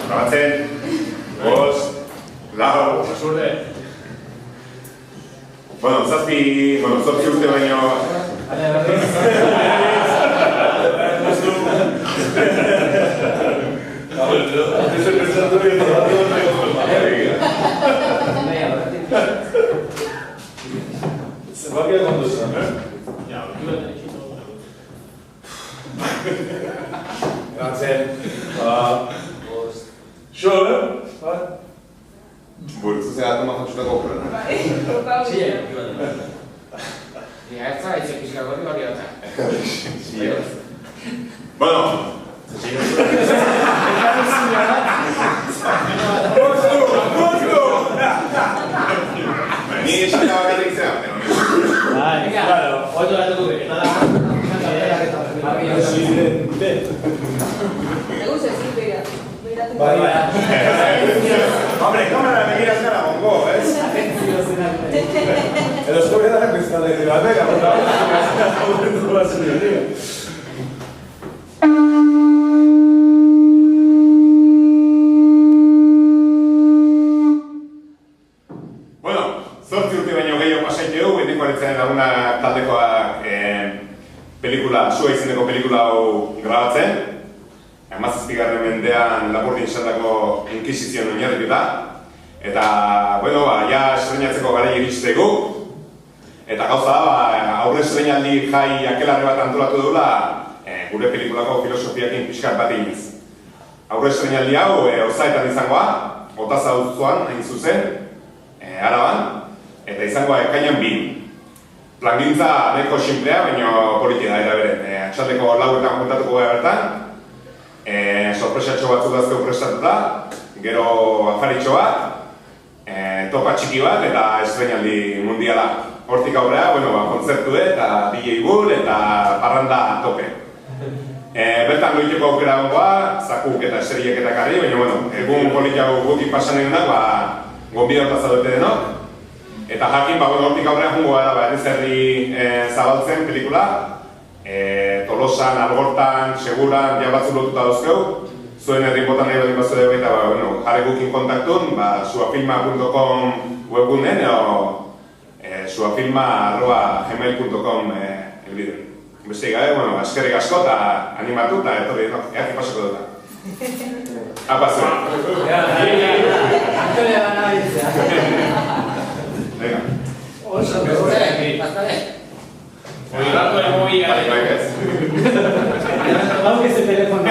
Grabatzen. Bost. Lau. Bueno, zortzi urte baino... Zerbakea konduzan, Grazie. Šole? Burcu se já to mám určitě koupil, ne? Bueno. Ni ještě dává tady se. Claro, otro dato que Me gusta decir, mira. Hombre, cámara, me quieras cara, bongo, ¿ves? En los jóvenes de la cristal de Rivalvega, por favor, Bueno, zortzi urte baino gehiago pasaiteu, betiko aritzen laguna taldekoak pelikula, sua izeneko pelikula hau grabatzen. 17. mendean Lapurdin izandako Inquisizion oinarrituta. Eta, bueno, ja estrenatzeko garai iristeko. Eta gauza da, aurre estrenaldi jai akelarre bat antolatu dugula gure pelikulako filosofiakin pixkat bat eginez. Aurre estrenaldi hau, Ozaetan izangoa, Otaza auzoan, hain zuzen, Araban, eta izangoa ekainan 2. Plangintza nahiko simplea, baina politia da era beren. Atxaldeko 4etan juntatuko gara bertan, sorpresatxo batzuk dazkeu prestatuta, gero afaritxo bat, topa txiki bat eta estrenaldi mundiala. Hortik aurrea, kontzertu eta DJ Bull eta parranda tope. Bertan goiteko aukera gongoa, zakuk eta eseriek eta karri, baina egun politiago gutik pasan egunak, gonbidauta zaudete denok. Eta jakin, hortik aurrea jungo gara herriz herri zabaltzen pelikula. Tolosan, Algortan, Seguran, ja batzuk lotuta dauzkeu. Zuen herri botan nahi badin bazu dugu eta jarri gukin kontaktun, suafilma.com webgunen edo suafilma@gmail.com elbideen. Beste gabe, eskerrik asko eta animatu eta etorri denok, eaki pasako duta. Apa zuen. Venga. Oiga, pues muy bien. Vamos que ese teléfono.